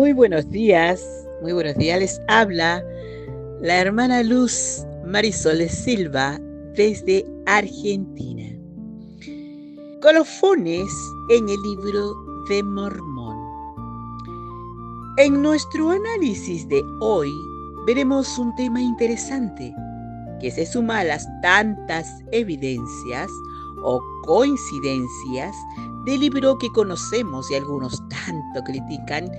Muy buenos días. Les habla la hermana Luz Marisol Silva desde Argentina. Colofones en el libro de Mormón. En nuestro análisis de hoy veremos un tema interesante que se suma a las tantas evidencias o coincidencias del libro que conocemos y algunos tanto critican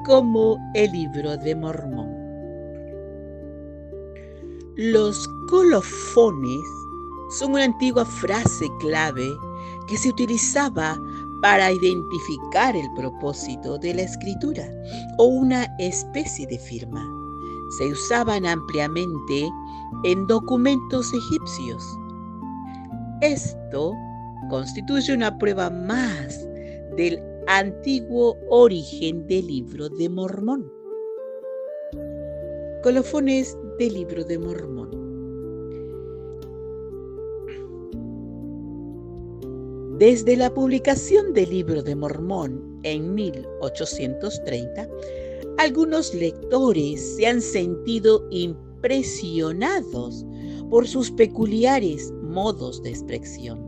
como el libro de Mormón. Los colofones son una antigua frase clave que se utilizaba para identificar el propósito de la escritura o una especie de firma. Se usaban ampliamente en documentos egipcios. Esto constituye una prueba más del antiguo origen del libro de Mormón. Colofones del libro de Mormón. Desde la publicación del libro de Mormón en 1830, algunos lectores se han sentido impresionados por sus peculiares modos de expresión.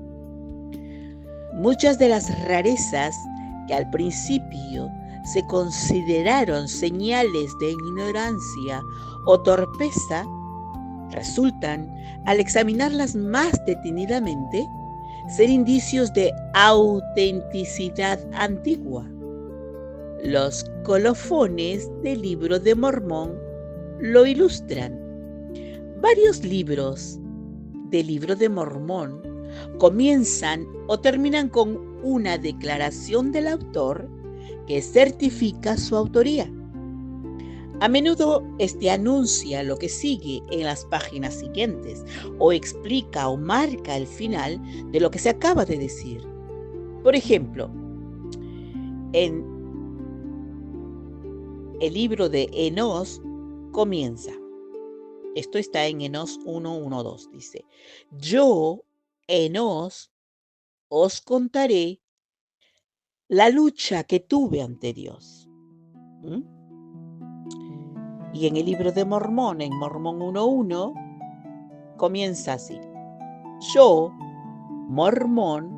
Muchas de las rarezas que al principio se consideraron señales de ignorancia o torpeza, resultan, al examinarlas más detenidamente, ser indicios de autenticidad antigua. Los colofones del libro de Mormón lo ilustran. Varios libros del libro de Mormón comienzan o terminan con una declaración del autor que certifica su autoría. A menudo anuncia lo que sigue en las páginas siguientes o explica o marca el final de lo que se acaba de decir. Por ejemplo, en el libro de Enós comienza. Esto está en Enós 1:1-2. Dice: Yo, Enós, os contaré la lucha que tuve ante Dios. Y en el libro de Mormón, en Mormón 1:1, comienza así: Yo, Mormón,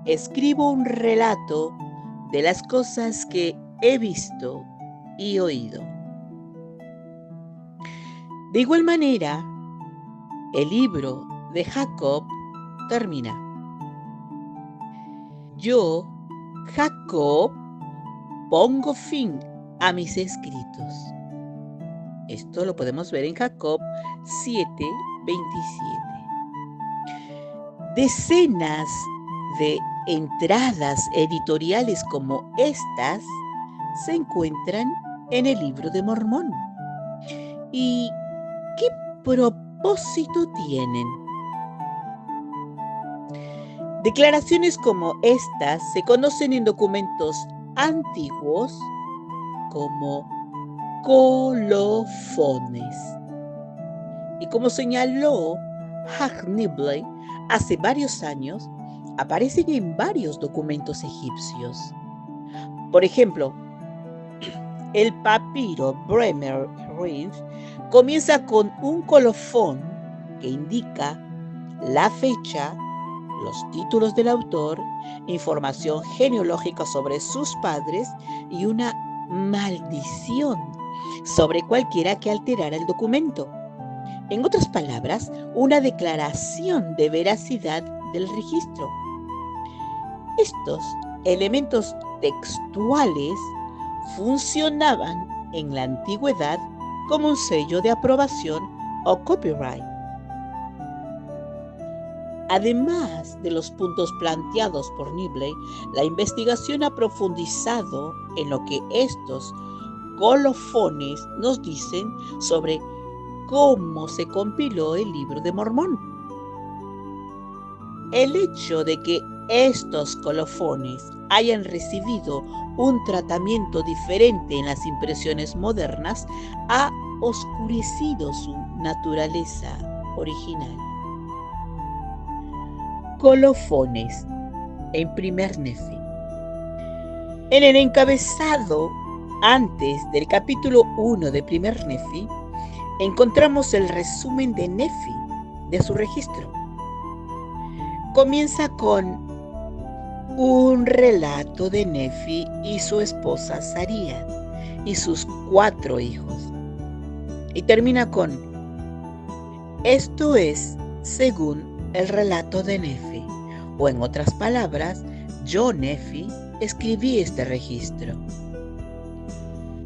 escribo un relato de las cosas que he visto y oído. De igual manera, el libro de Jacob termina: Yo, Jacob, pongo fin a mis escritos. Esto lo podemos ver en Jacob 7:27. Decenas de entradas editoriales como estas se encuentran en el libro de Mormón. ¿Y qué propósito tienen? Declaraciones como estas se conocen en documentos antiguos como colofones. Y como señaló Hugh Nibley hace varios años, aparecen en varios documentos egipcios. Por ejemplo, el papiro Bremer Ring comienza con un colofón que indica la fecha, los títulos del autor, información genealógica sobre sus padres y una maldición sobre cualquiera que alterara el documento. En otras palabras, una declaración de veracidad del registro. Estos elementos textuales funcionaban en la antigüedad como un sello de aprobación o copyright. Además de los puntos planteados por Nibley, la investigación ha profundizado en lo que estos colofones nos dicen sobre cómo se compiló el libro de Mormón. El hecho de que estos colofones hayan recibido un tratamiento diferente en las impresiones modernas ha oscurecido su naturaleza original. Colofones en primer Nefi. En el encabezado Antes del capítulo 1 de Primer Nefi, encontramos el resumen de Nefi, de su registro. Comienza con un relato de Nefi y su esposa Saría y sus 4 hijos. Y termina con: esto es según el relato de Nefi, o en otras palabras, yo, Nefi, escribí este registro.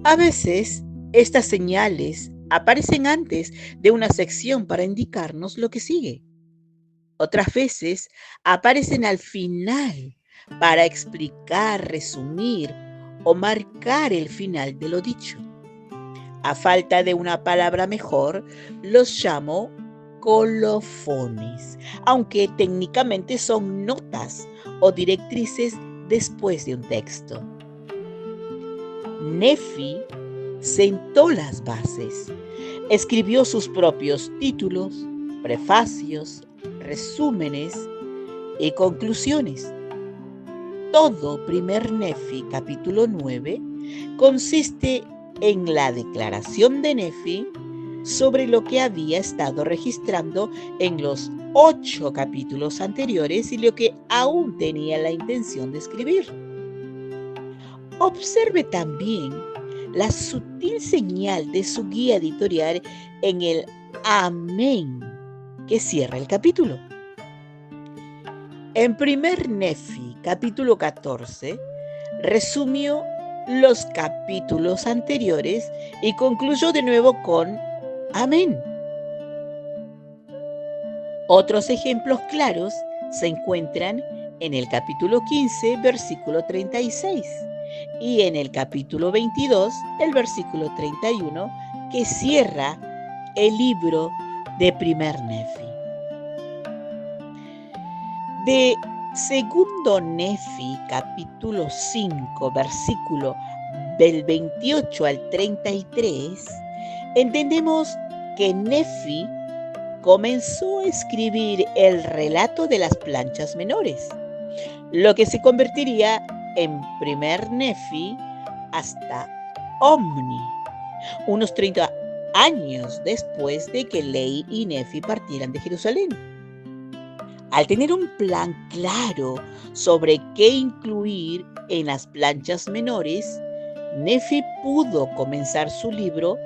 A veces, estas señales aparecen antes de una sección para indicarnos lo que sigue. Otras veces aparecen al final para explicar, resumir o marcar el final de lo dicho. A falta de una palabra mejor, los llamo colofones, aunque técnicamente son notas o directrices después de un texto. Nefi sentó las bases, escribió sus propios títulos, prefacios, resúmenes y conclusiones. Todo Primer Nefi, capítulo 9, consiste en la declaración de Nefi sobre lo que había estado registrando en los 8 capítulos anteriores y lo que aún tenía la intención de escribir. Observe también la sutil señal de su guía editorial en el amén que cierra el capítulo. En Primer Nefi, capítulo 14, resumió los capítulos anteriores y concluyó de nuevo con amén. Otros ejemplos claros se encuentran en el capítulo 15, versículo 36, y en el capítulo 22, el versículo 31, que cierra el libro de Primer Nefi. De Segundo Nefi, capítulo 5, versículo del 28 al 33, entendemos que Nefi comenzó a escribir el relato de las planchas menores, lo que se convertiría en Primer Nefi hasta Omni, unos 30 años después de que Lei y Nefi partieran de Jerusalén. Al tener un plan claro sobre qué incluir en las planchas menores, Nefi pudo comenzar su libro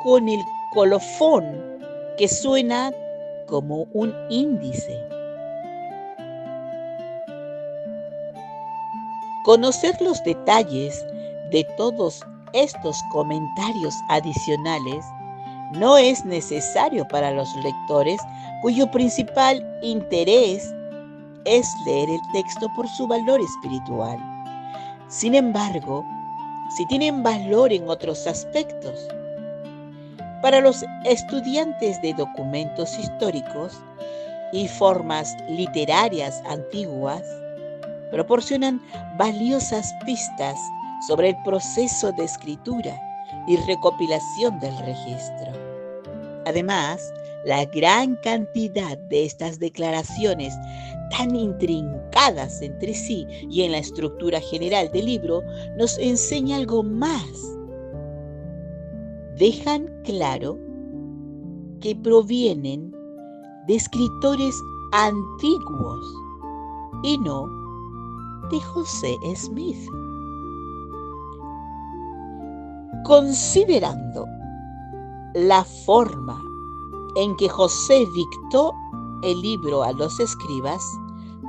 con el colofón, que suena como un índice. Conocer los detalles de todos estos comentarios adicionales no es necesario para los lectores cuyo principal interés es leer el texto por su valor espiritual. Sin embargo, sí tienen valor en otros aspectos. Para los estudiantes de documentos históricos y formas literarias antiguas, proporcionan valiosas pistas sobre el proceso de escritura y recopilación del registro. Además, la gran cantidad de estas declaraciones tan intrincadas entre sí y en la estructura general del libro nos enseña algo más. Dejan claro que provienen de escritores antiguos y no de José Smith. Considerando la forma en que José dictó el libro a los escribas,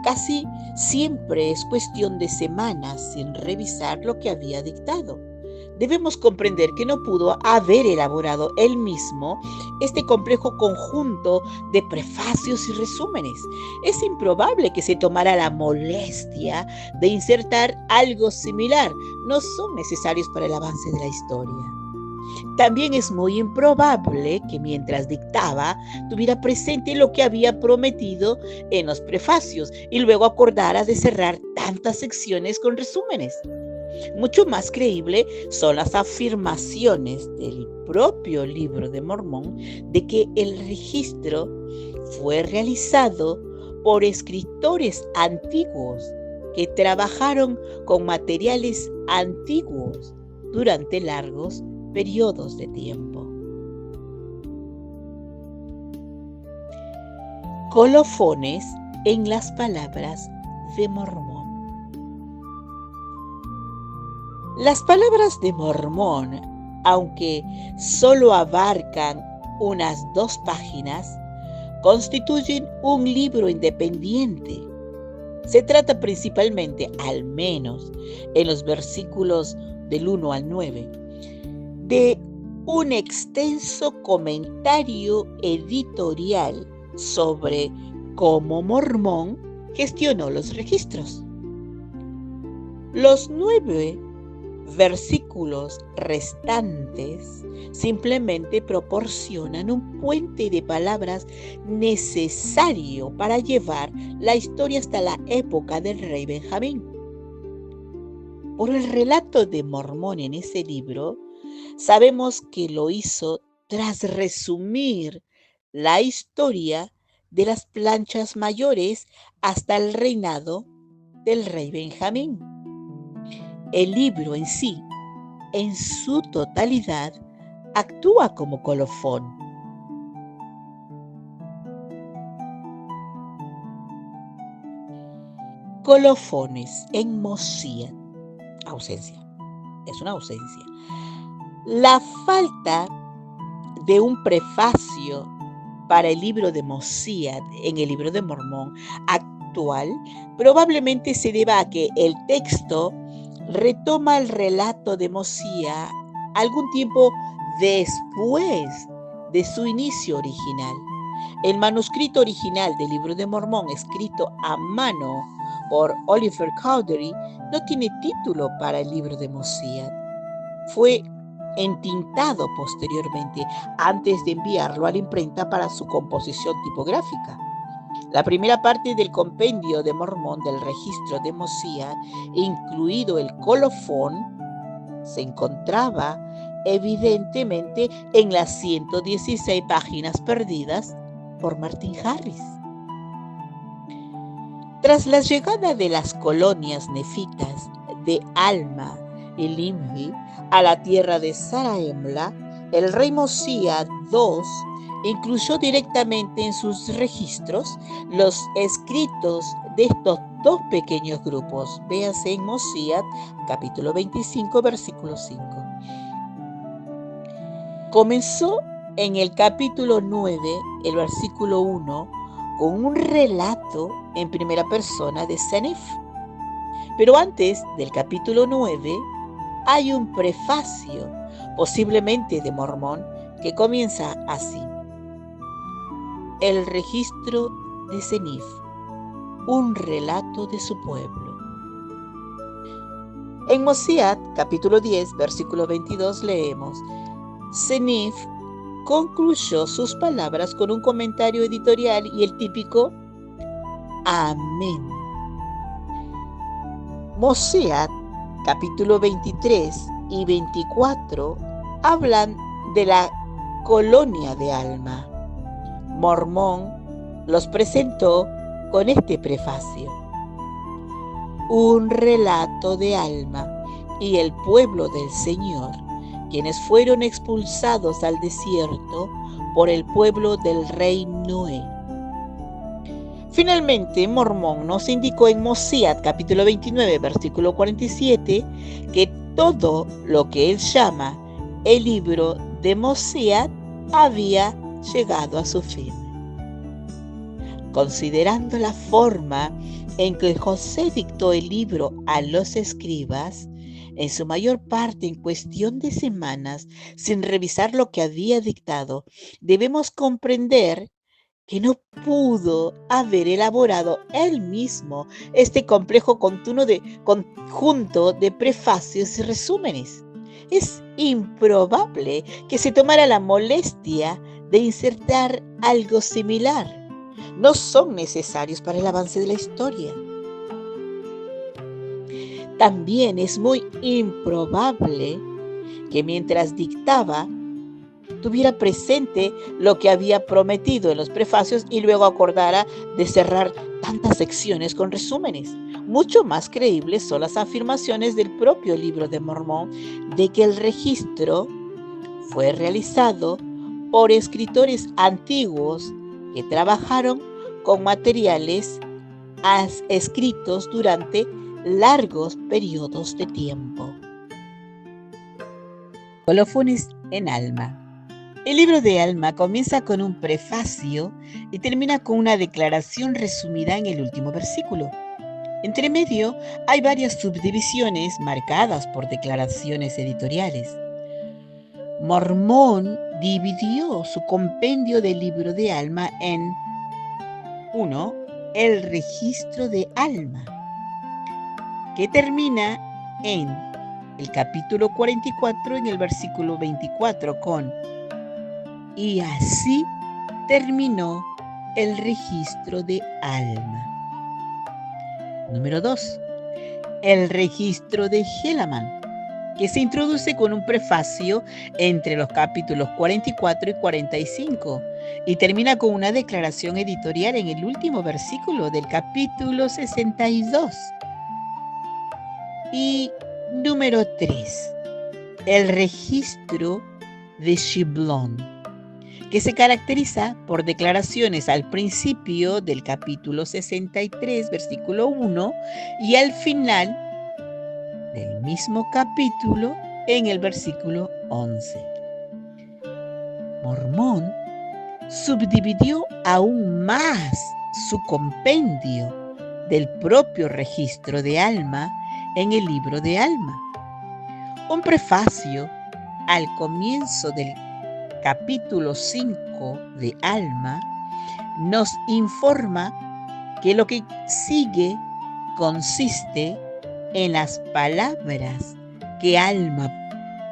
casi siempre es cuestión de semanas sin revisar lo que había dictado. Debemos comprender que no pudo haber elaborado él mismo este complejo conjunto de prefacios y resúmenes. Es improbable que se tomara la molestia de insertar algo similar. No son necesarios para el avance de la historia. También es muy improbable que mientras dictaba tuviera presente lo que había prometido en los prefacios y luego acordara de cerrar tantas secciones con resúmenes. Mucho más creíble son las afirmaciones del propio Libro de Mormón de que el registro fue realizado por escritores antiguos que trabajaron con materiales antiguos durante largos periodos de tiempo. Colofones en las palabras de Mormón. Las palabras de Mormón, aunque solo abarcan unas 2 páginas, constituyen un libro independiente. Se trata principalmente, al menos en los versículos del 1 al 9, de un extenso comentario editorial sobre cómo Mormón gestionó los registros. Los 9 versículos restantes simplemente proporcionan un puente de palabras necesario para llevar la historia hasta la época del rey Benjamín. Por el relato de Mormón en ese libro, sabemos que lo hizo tras resumir la historia de las planchas mayores hasta el reinado del rey Benjamín. El libro en sí, en su totalidad, actúa como colofón. Colofones en Mosiat. Ausencia. Es una ausencia. La falta de un prefacio para el libro de Mosiat en el libro de Mormón actual probablemente se deba a que el texto retoma el relato de Mosiat algún tiempo después de su inicio original. El manuscrito original del libro de Mormón, escrito a mano por Oliver Cowdery, no tiene título para el libro de Mosiat. Fue entintado posteriormente antes de enviarlo a la imprenta para su composición tipográfica. La primera parte del compendio de Mormón del registro de Mosiat, incluido el colofón, se encontraba evidentemente en las 116 páginas perdidas por Martin Harris. Tras la llegada de las colonias nefitas de Alma y Limhi a la tierra de Zarahemla, el rey Mosiat II incluyó directamente en sus registros los escritos de estos 2 pequeños grupos. Véase en Mosiat, capítulo 25, versículo 5. Comenzó en el capítulo 9, el versículo 1, con un relato en primera persona de Senif. Pero antes del capítulo 9 hay un prefacio, posiblemente de Mormón, que comienza así: el registro de Senif, un relato de su pueblo. En Mosiat, capítulo 10, versículo 22, leemos: Senif concluyó sus palabras con un comentario editorial y el típico amén. Mosiat, capítulo 23 y 24, hablan de la colonia de Alma. Mormón los presentó con este prefacio: un relato de Alma y el pueblo del Señor, quienes fueron expulsados al desierto por el pueblo del rey Noé. Finalmente, Mormón nos indicó en Mosiat, capítulo 29, versículo 47, que todo lo que él llama el libro de Mosiat había llegado a su fin. Considerando la forma en que José dictó el libro a los escribas, en su mayor parte en cuestión de semanas, sin revisar lo que había dictado, debemos comprender que no pudo haber elaborado él mismo este complejo conjunto de prefacios y resúmenes. Es improbable que se tomara la molestia de insertar algo similar. No son necesarios para el avance de la historia. También es muy improbable que mientras dictaba tuviera presente lo que había prometido en los prefacios y luego acordara de cerrar tantas secciones con resúmenes. Mucho más creíbles son las afirmaciones del propio Libro de Mormón de que el registro fue realizado por escritores antiguos que trabajaron con materiales escritos durante largos periodos de tiempo. Colofones en Alma. El libro de Alma comienza con un prefacio y termina con una declaración resumida en el último versículo. Entre medio hay varias subdivisiones marcadas por declaraciones editoriales. Mormón dividió su compendio del libro de Alma en 1. El registro de Alma, que termina en el capítulo 44 en el versículo 24 con "y así terminó el registro de Alma". Número 2. El registro de Helaman, que se introduce con un prefacio entre los capítulos 44 y 45 y termina con una declaración editorial en el último versículo del capítulo 62. Y número 3. El registro de Shiblon, que se caracteriza por declaraciones al principio del capítulo 63, versículo 1, y al final del mismo capítulo en el versículo 11. Mormón subdividió aún más su compendio del propio registro de Alma en el libro de Alma. Un prefacio al comienzo del capítulo 5 de Alma nos informa que lo que sigue consiste en las palabras que Alma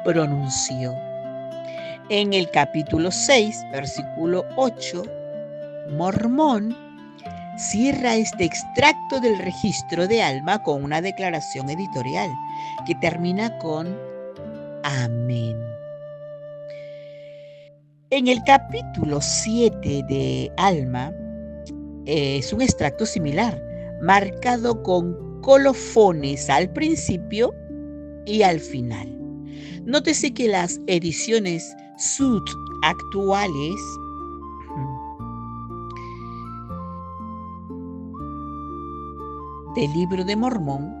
pronunció. En el capítulo 6, versículo 8, Mormón cierra este extracto del registro de Alma con una declaración editorial que termina con "Amén". En el capítulo 7 de Alma es un extracto similar, marcado con colofones al principio y al final. Nótese que las ediciones Sud actuales del Libro de Mormón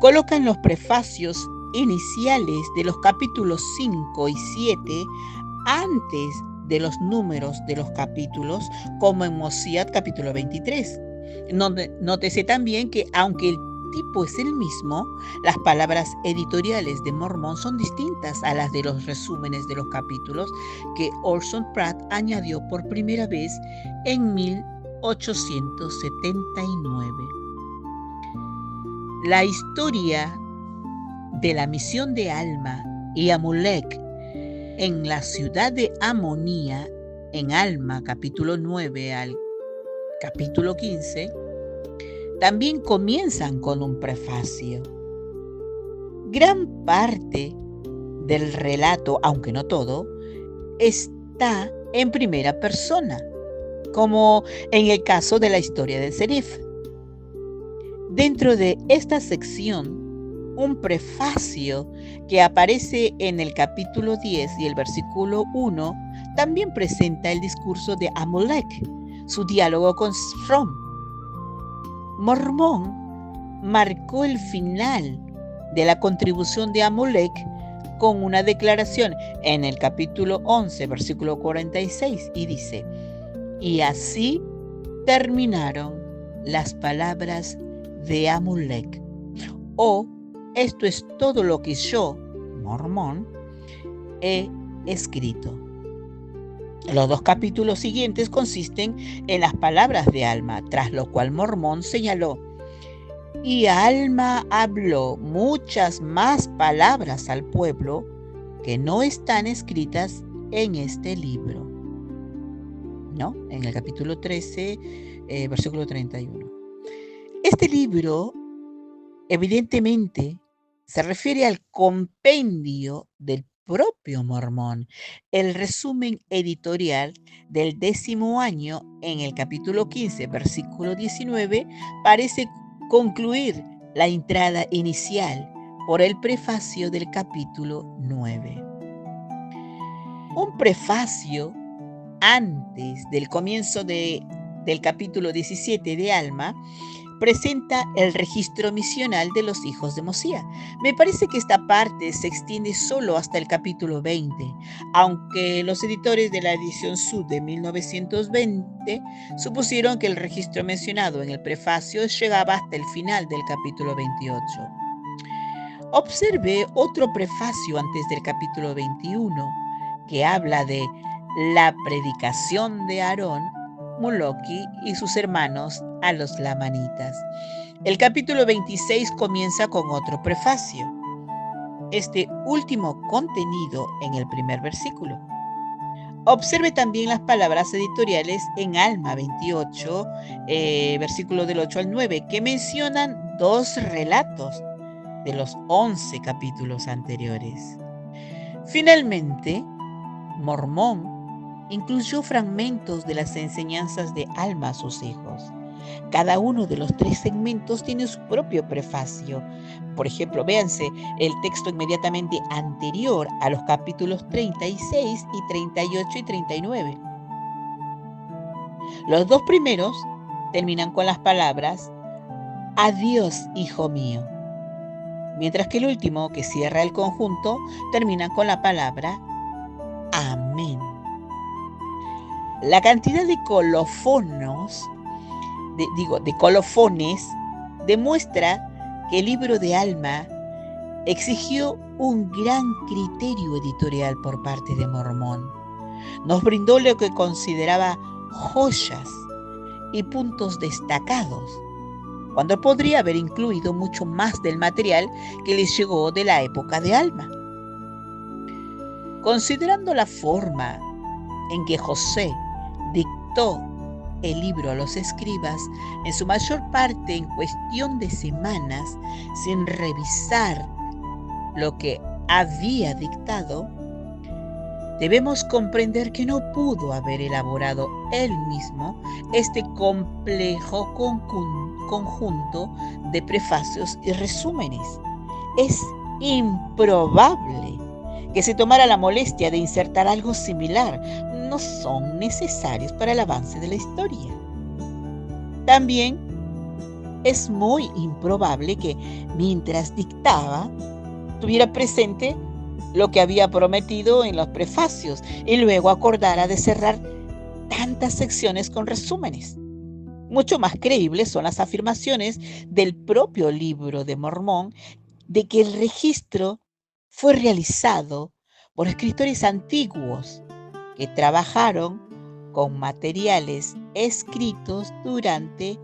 colocan los prefacios iniciales de los capítulos 5 y 7 antes de los números de los capítulos, como en Mosiad capítulo 23. Nótese también que aunque el tipo es el mismo, las palabras editoriales de Mormón son distintas a las de los resúmenes de los capítulos que Orson Pratt añadió por primera vez en 1879. La historia de la misión de Alma y Amulek en la ciudad de Amonía, en Alma capítulo 9 al capítulo 15, también comienzan con un prefacio. Gran parte del relato, aunque no todo, está en primera persona, como en el caso de la historia de Serif. Dentro de esta sección, un prefacio que aparece en el capítulo 10 y el versículo 1 también presenta el discurso de Amulek, su diálogo con Strom. Mormón marcó el final de la contribución de Amulek con una declaración en el capítulo 11, versículo 46, y dice: "Y así terminaron las palabras de Amulek", o "esto es todo lo que yo, Mormón, he escrito". Los dos capítulos siguientes consisten en las palabras de Alma, tras lo cual Mormón señaló: "Y Alma habló muchas más palabras al pueblo que no están escritas en este libro", ¿no? En el capítulo 13, versículo 31. Este libro, evidentemente, se refiere al compendio del propio Mormón. El resumen editorial del 10º año en el capítulo 15, versículo 19, parece concluir la entrada inicial por el prefacio del capítulo 9. Un prefacio antes del comienzo del capítulo 17 de Alma presenta el registro misional de los hijos de Mosía. Me parece que esta parte se extiende solo hasta el capítulo 20, aunque los editores de la edición Sud de 1920 supusieron que el registro mencionado en el prefacio llegaba hasta el final del capítulo 28. Observe otro prefacio antes del capítulo 21, que habla de la predicación de Aarón, Muloki y sus hermanos a los lamanitas. El capítulo 26 comienza con otro prefacio, este último contenido en el primer versículo. Observe también las palabras editoriales en Alma 28, versículo del 8 al 9, que mencionan 2 relatos de los 11 capítulos anteriores. Finalmente, Mormón incluyó fragmentos de las enseñanzas de Alma a sus hijos. Cada uno de los 3 segmentos tiene su propio prefacio. Por ejemplo, véanse el texto inmediatamente anterior a los capítulos 36 y 38 y 39. Los 2 primeros terminan con las palabras «Adiós, hijo mío», mientras que el último, que cierra el conjunto, termina con la palabra «Amén». La cantidad de colofones demuestra que el libro de Alma exigió un gran criterio editorial por parte de Mormón. Nos brindó lo que consideraba joyas y puntos destacados, cuando podría haber incluido mucho más del material que les llegó de la época de Alma. Considerando la forma en que José dictó el libro a los escribas, en su mayor parte en cuestión de semanas, sin revisar lo que había dictado, debemos comprender que no pudo haber elaborado él mismo este complejo conjunto de prefacios y resúmenes. Es improbable que se tomara la molestia de insertar algo similar. No son necesarios para el avance de la historia. También es muy improbable que, mientras dictaba, tuviera presente lo que había prometido en los prefacios y luego acordara de cerrar tantas secciones con resúmenes. Mucho más creíbles son las afirmaciones del propio libro de Mormón de que el registro fue realizado por escritores antiguos que trabajaron con materiales escritos durante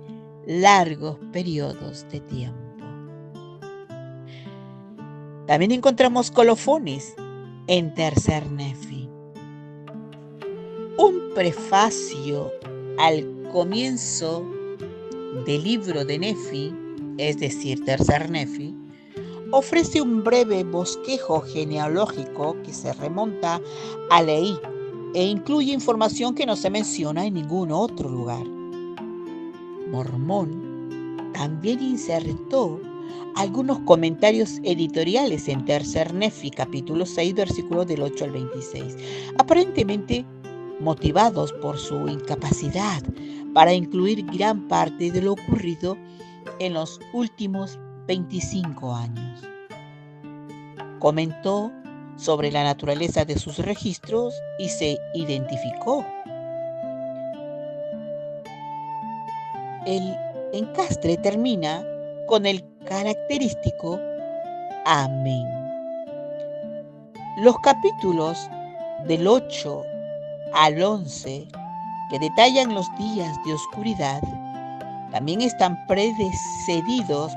largos periodos de tiempo. También encontramos colofones en Tercer Nefi. Un prefacio al comienzo del libro de Nefi, es decir, Tercer Nefi, ofrece un breve bosquejo genealógico que se remonta a Leí e incluye información que no se menciona en ningún otro lugar. Mormón también insertó algunos comentarios editoriales en Tercer Nefi, capítulo 6, versículos del 8 al 26, aparentemente motivados por su incapacidad para incluir gran parte de lo ocurrido en los últimos 25 años. Comentó sobre la naturaleza de sus registros y se identificó. El encastre termina con el característico Amén. Los capítulos del 8 al 11, que detallan los días de oscuridad, también están precedidos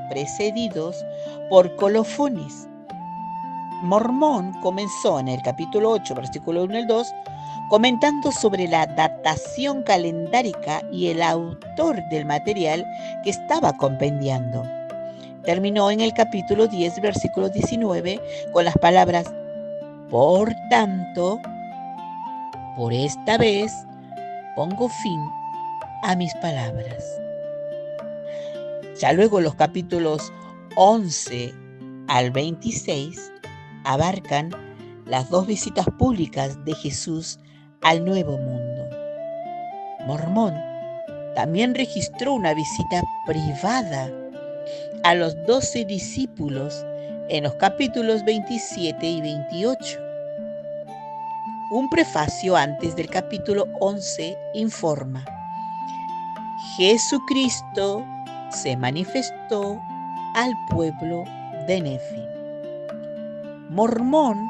por colofones. Mormón comenzó en el capítulo 8, versículo 1 al 2, comentando sobre la datación calendárica y el autor del material que estaba compendiando. Terminó en el capítulo 10, versículo 19, con las palabras Por tanto, por esta vez pongo fin a mis palabras. Ya luego los capítulos 11 al 26 abarcan las 2 visitas públicas de Jesús al Nuevo Mundo. Mormón también registró una visita privada a los 12 discípulos en los capítulos 27 y 28. Un prefacio antes del capítulo 11 informa: Jesucristo se manifestó al pueblo de Nefi. Mormón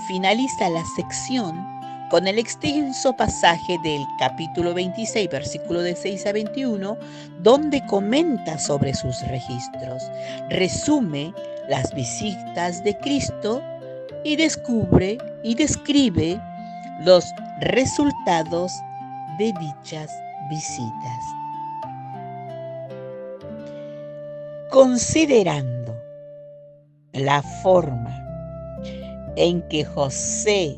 finaliza la sección con el extenso pasaje del capítulo 26, versículo de 6 a 21, donde comenta sobre sus registros, resume las visitas de Cristo y describe los resultados de dichas visitas. Considerando la forma en que José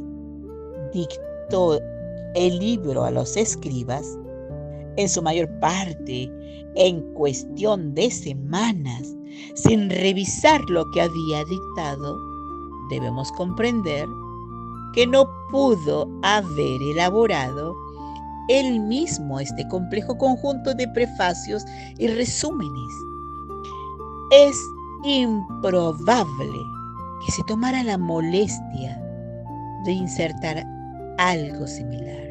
dictó el libro a los escribas, en su mayor parte en cuestión de semanas, sin revisar lo que había dictado, debemos comprender que no pudo haber elaborado él mismo este complejo conjunto de prefacios y resúmenes. Es improbable que se tomara la molestia de insertar algo similar,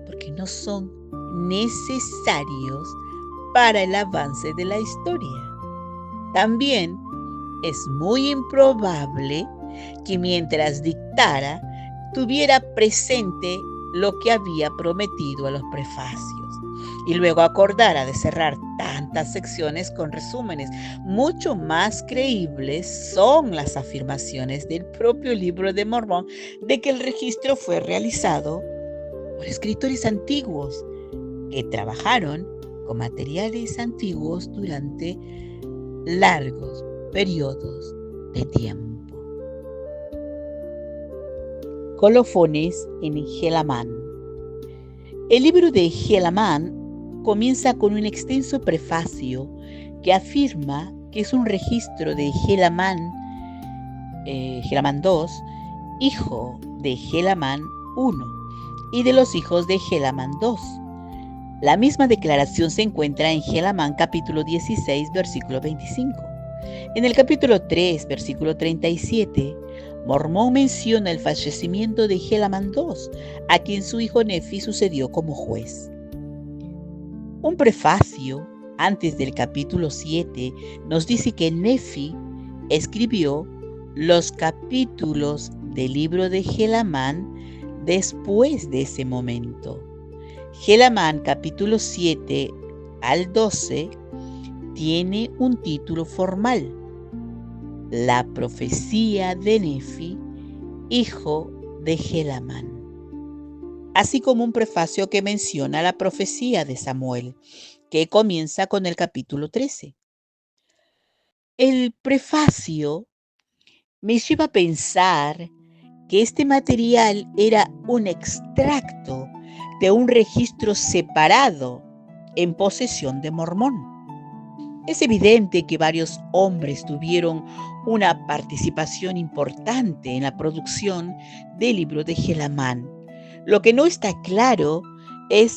porque no son necesarios para el avance de la historia. También es muy improbable que mientras dictara tuviera presente lo que había prometido a los prefacios y luego acordara de cerrar tantas secciones con resúmenes. Mucho más creíbles son las afirmaciones del propio Libro de Mormón de que el registro fue realizado por escritores antiguos que trabajaron con materiales antiguos durante largos periodos de tiempo. Colofones en Helaman. El libro de Helaman comienza con un extenso prefacio que afirma que es un registro de Helaman II, hijo de Helaman I, y de los hijos de Helaman II. La misma declaración se encuentra en Helaman capítulo 16, versículo 25. En el capítulo 3, versículo 37, Mormón menciona el fallecimiento de Helaman II, a quien su hijo Nefi sucedió como juez. Un prefacio antes del capítulo 7 nos dice que Nefi escribió los capítulos del libro de Helaman después de ese momento. Helaman capítulo 7 al 12 tiene un título formal: La profecía de Nefi, hijo de Helaman, así como un prefacio que menciona la profecía de Samuel, que comienza con el capítulo 13. El prefacio me lleva a pensar que este material era un extracto de un registro separado en posesión de Mormón. Es evidente que varios hombres tuvieron una participación importante en la producción del libro de Helaman. Lo que no está claro es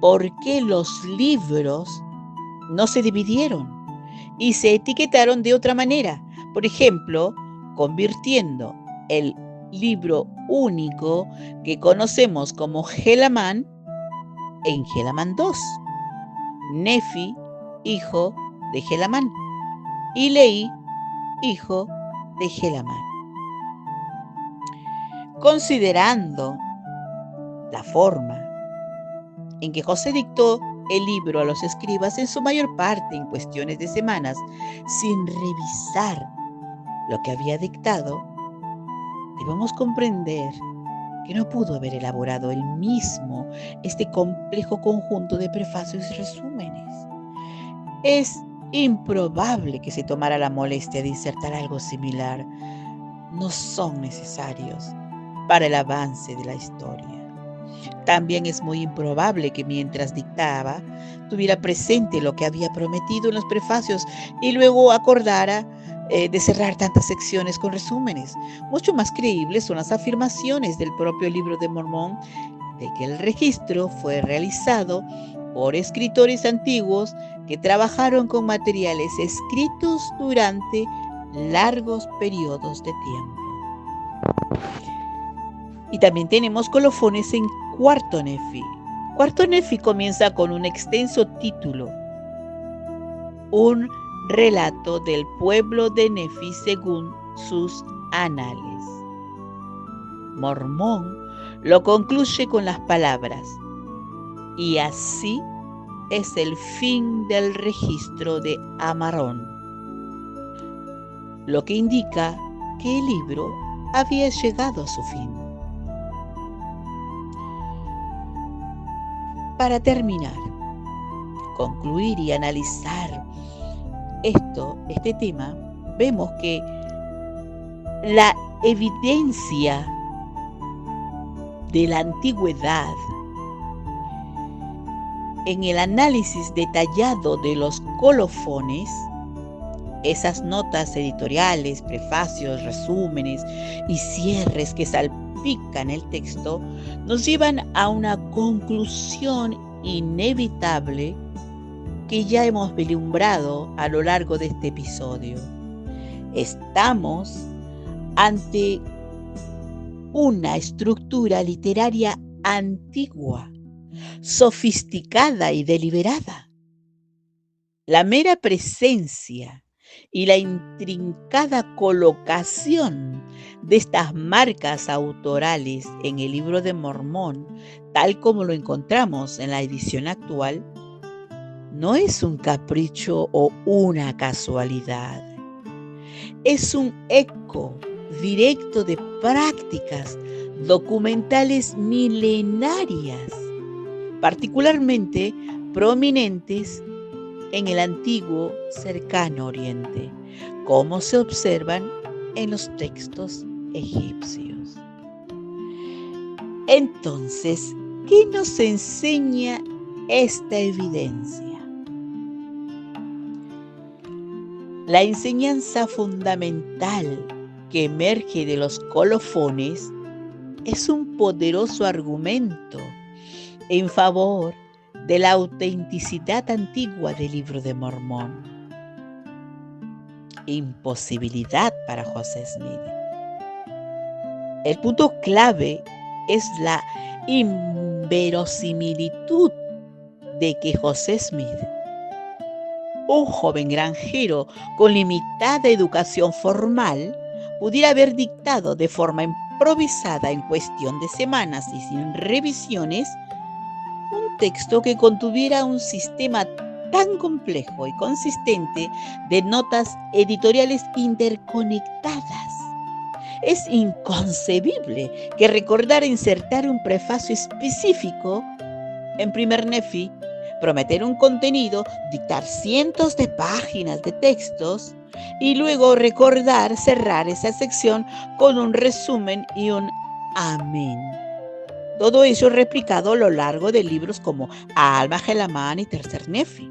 por qué los libros no se dividieron y se etiquetaron de otra manera. Por ejemplo, convirtiendo el libro único que conocemos como Helaman en Helaman II, Nefi, hijo de Helaman, y Leí, hijo de Helaman. Considerando la forma en que José dictó el libro a los escribas, en su mayor parte en cuestiones de semanas, sin revisar lo que había dictado, debemos comprender que no pudo haber elaborado él mismo este complejo conjunto de prefacios y resúmenes. Es improbable que se tomara la molestia de insertar algo similar. no son necesarios para el avance de la historia. También es muy improbable que mientras dictaba tuviera presente lo que había prometido en los prefacios y luego acordara de cerrar tantas secciones con resúmenes. Mucho más creíbles son las afirmaciones del propio Libro de Mormón de que el registro fue realizado por escritores antiguos que trabajaron con materiales escritos durante largos periodos de tiempo. Y también tenemos colofones en Cuarto Nefi. Cuarto Nefi comienza con un extenso título, un relato del pueblo de Nefi según sus anales. Mormón lo concluye con las palabras: y así es el fin del registro de Amarón, lo que indica que el libro había llegado a su fin. Para terminar, concluir y analizar este tema, vemos que la evidencia de la antigüedad en el análisis detallado de los colofones, esas notas editoriales, prefacios, resúmenes y cierres que salpican el texto, nos llevan a una conclusión inevitable que ya hemos vislumbrado a lo largo de este episodio. Estamos ante una estructura literaria antigua, sofisticada y deliberada. La mera presencia y la intrincada colocación de estas marcas autorales en el Libro de Mormón, tal como lo encontramos en la edición actual, no es un capricho o una casualidad. Es un eco directo de prácticas documentales milenarias, particularmente prominentes en el antiguo cercano Oriente, como se observan en los textos egipcios. Entonces, ¿qué nos enseña esta evidencia? La enseñanza fundamental que emerge de los colofones es un poderoso argumento en favor de la autenticidad antigua del Libro de Mormón. Imposibilidad para José Smith. El punto clave es la inverosimilitud de que José Smith, un joven granjero con limitada educación formal, pudiera haber dictado de forma improvisada en cuestión de semanas y sin revisiones un texto que contuviera un sistema tan complejo y consistente de notas editoriales interconectadas. Es inconcebible que recordara insertar un prefacio específico en Primer Nefi, prometer un contenido, dictar cientos de páginas de textos y luego recordar cerrar esa sección con un resumen y un amén. Todo ello replicado a lo largo de libros como Alma, Gelamán y Tercer Nefi.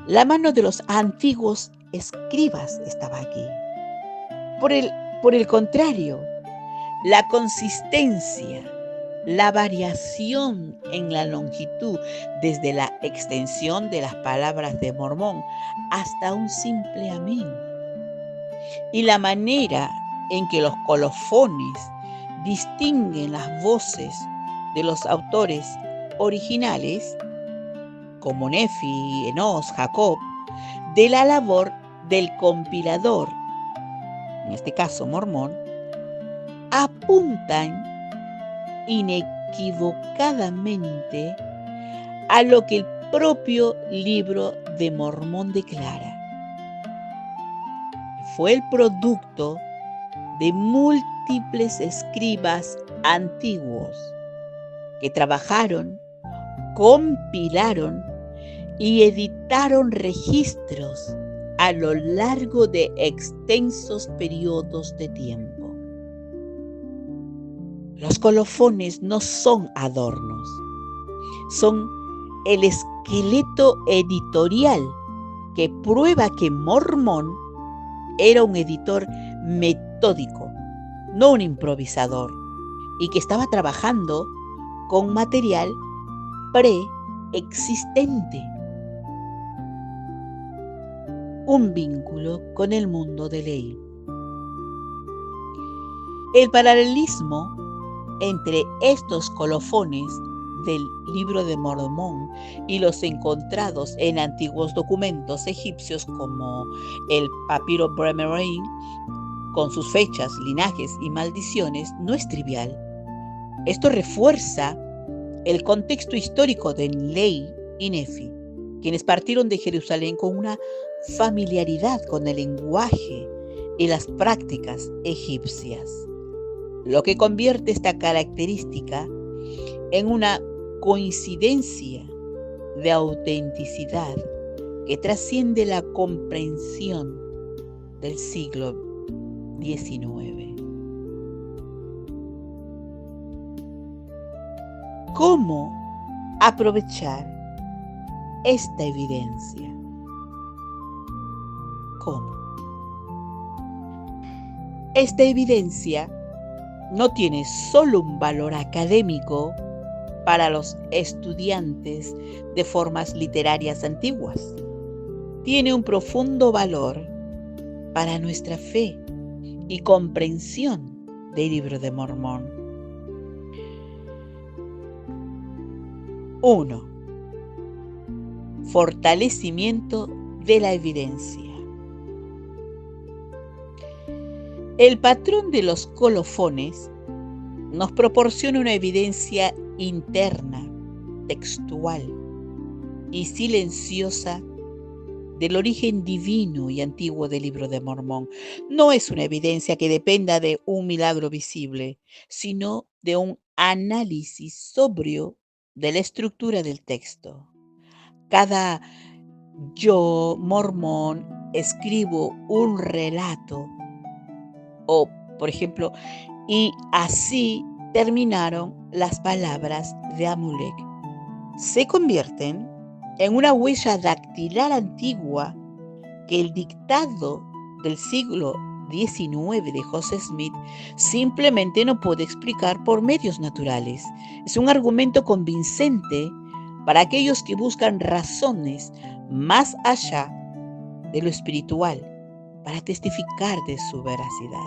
La mano de los antiguos escribas estaba aquí. Por el contrario, la consistencia, la variación en la longitud desde la extensión de las palabras de Mormón hasta un simple amén, y la manera en que los colofones distinguen las voces de los autores originales, como Nefi, Enos, Jacob, de la labor del compilador, en este caso Mormón, apuntan inequivocadamente a lo que el propio Libro de Mormón declara. Fue el producto de múltiples escribas antiguos que trabajaron, compilaron y editaron registros a lo largo de extensos periodos de tiempo. Los colofones no son adornos, son el esqueleto editorial que prueba que Mormón era un editor metódico, no un improvisador, y que estaba trabajando con material preexistente. Un vínculo con el mundo de ley. El paralelismo entre estos colofones del Libro de Mormón y los encontrados en antiguos documentos egipcios como el papiro Bremer-Rein, con sus fechas, linajes y maldiciones, no es trivial. Esto refuerza el contexto histórico de Lehi y Nefi, quienes partieron de Jerusalén con una familiaridad con el lenguaje y las prácticas egipcias, lo que convierte esta característica en una coincidencia de autenticidad que trasciende la comprensión del siglo XIX. ¿Cómo aprovechar esta evidencia? ¿Cómo? Esta evidencia no tiene solo un valor académico para los estudiantes de formas literarias antiguas. Tiene un profundo valor para nuestra fe y comprensión del Libro de Mormón. 1. Fortalecimiento de la evidencia. El patrón de los colofones nos proporciona una evidencia interna, textual y silenciosa del origen divino y antiguo del Libro de Mormón. No es una evidencia que dependa de un milagro visible, sino de un análisis sobrio de la estructura del texto. Cada yo, mormón, escribo un relato, o, por ejemplo, y así terminaron las palabras de Amulek, se convierten en una huella dactilar antigua que el dictado del siglo XIX de Joseph Smith simplemente no puede explicar por medios naturales. Es un argumento convincente para aquellos que buscan razones más allá de lo espiritual para testificar de su veracidad.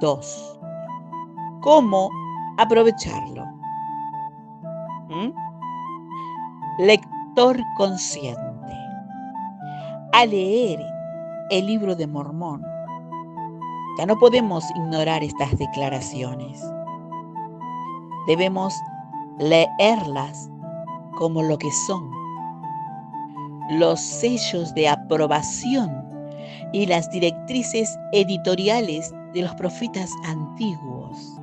2. ¿Cómo aprovecharlo? Lector consciente. Al leer el Libro de Mormón, ya no podemos ignorar estas declaraciones. Debemos leerlas como lo que son: los sellos de aprobación y las directrices editoriales de los profetas antiguos.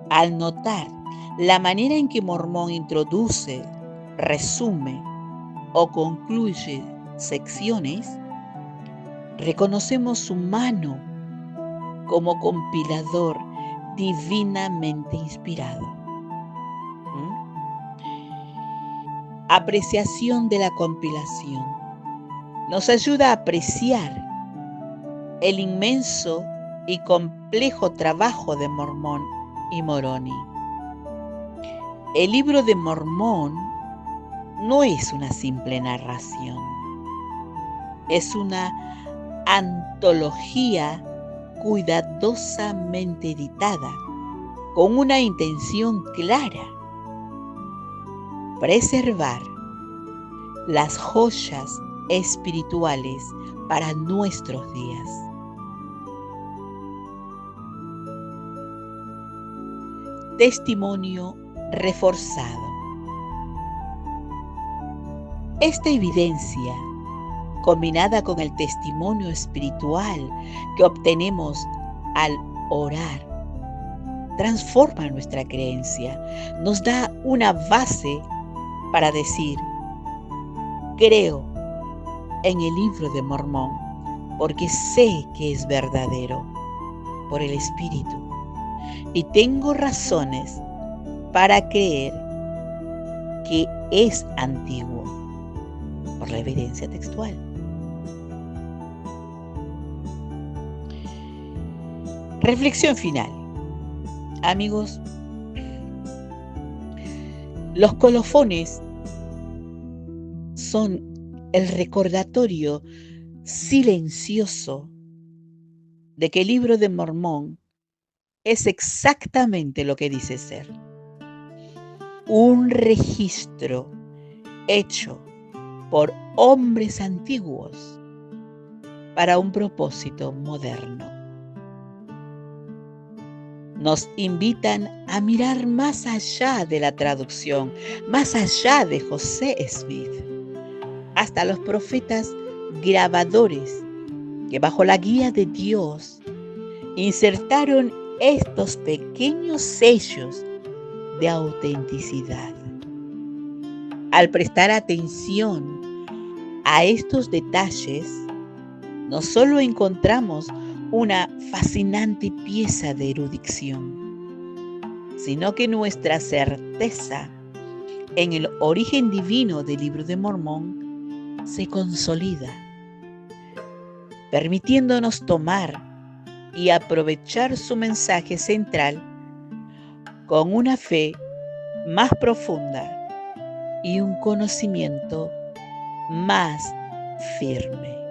Al notar la manera en que Mormón introduce, resume o concluye secciones, reconocemos su mano como compilador divinamente inspirado. Apreciación de la compilación. Nos ayuda a apreciar el inmenso y complejo trabajo de Mormón y Moroni. El Libro de Mormón no es una simple narración, es una antología cuidadosamente editada con una intención clara: preservar las joyas espirituales para nuestros días. Testimonio reforzado. Esta evidencia, combinada con el testimonio espiritual que obtenemos al orar, transforma nuestra creencia, nos da una base para decir: creo en el Libro de Mormón, porque sé que es verdadero por el Espíritu y tengo razones para creer que es antiguo por la evidencia textual. Reflexión final. Amigos, los colofones son el recordatorio silencioso de que el Libro de Mormón es exactamente lo que dice ser: un registro hecho por hombres antiguos para un propósito moderno. Nos invitan a mirar más allá de la traducción, más allá de José Smith, hasta los profetas grabadores que bajo la guía de Dios insertaron estos pequeños sellos de autenticidad. Al prestar atención a estos detalles, no solo encontramos una fascinante pieza de erudición, sino que nuestra certeza en el origen divino del Libro de Mormón se consolida, permitiéndonos tomar y aprovechar su mensaje central con una fe más profunda y un conocimiento más firme.